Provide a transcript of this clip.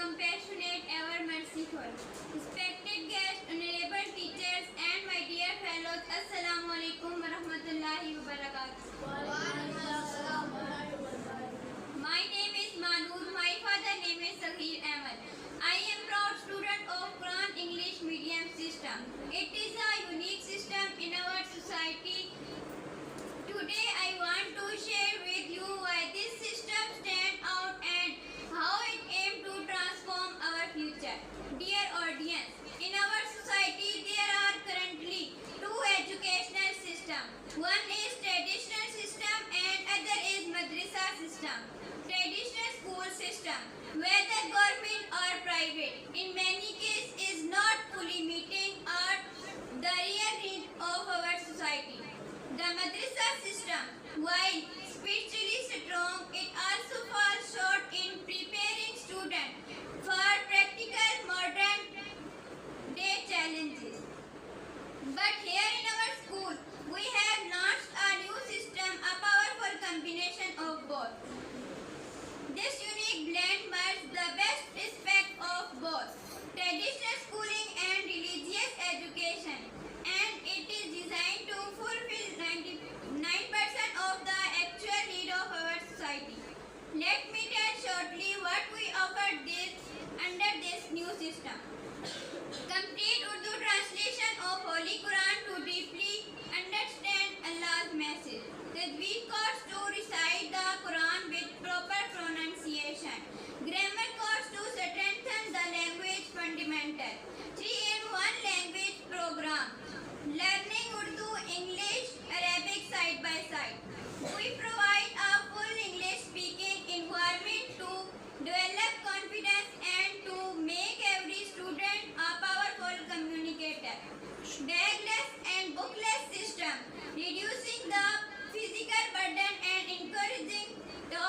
compassionate, ever merciful. Respected guests, honorable teachers, and my dear fellows, Assalamu alaikum wa rahmatullahi wa barakatuh. My name is Manur. My father name is Sahir Ahmed. I am proud student of Quran English medium system. It is a unique system in our society. Today I want to share with you why this system stands out and how it aims to transform our future. Dear audience, in our society there are currently two educational systems. One is traditional system and other is madrasa system. Traditional school system, whether government or private, in many cases is not fully meeting the real needs of our society. The madrasa system, while spiritually strong, it also falls short in preparing students for practical modern day challenges. But here in our school, we have launched a new system, a powerful combination of both. This unique blend merges the best aspect of both traditional schooling and religious education, and it is designed to fulfill 99% of the actual need of our society. Let me tell shortly what we offer under this new system. Complete Urdu translation of Holy Quran to deeply understand Allah's message. Tajweed course to recite the Quran with proper pronunciation. Grammar course to strengthen the language fundamental. 3-in-1 language program. Learning Urdu, English, Arabic side by side. We provide a full English speaking environment to develop confidence and to make every student a powerful communicator. Bagless and bookless system, reducing the physical burden and encouraging the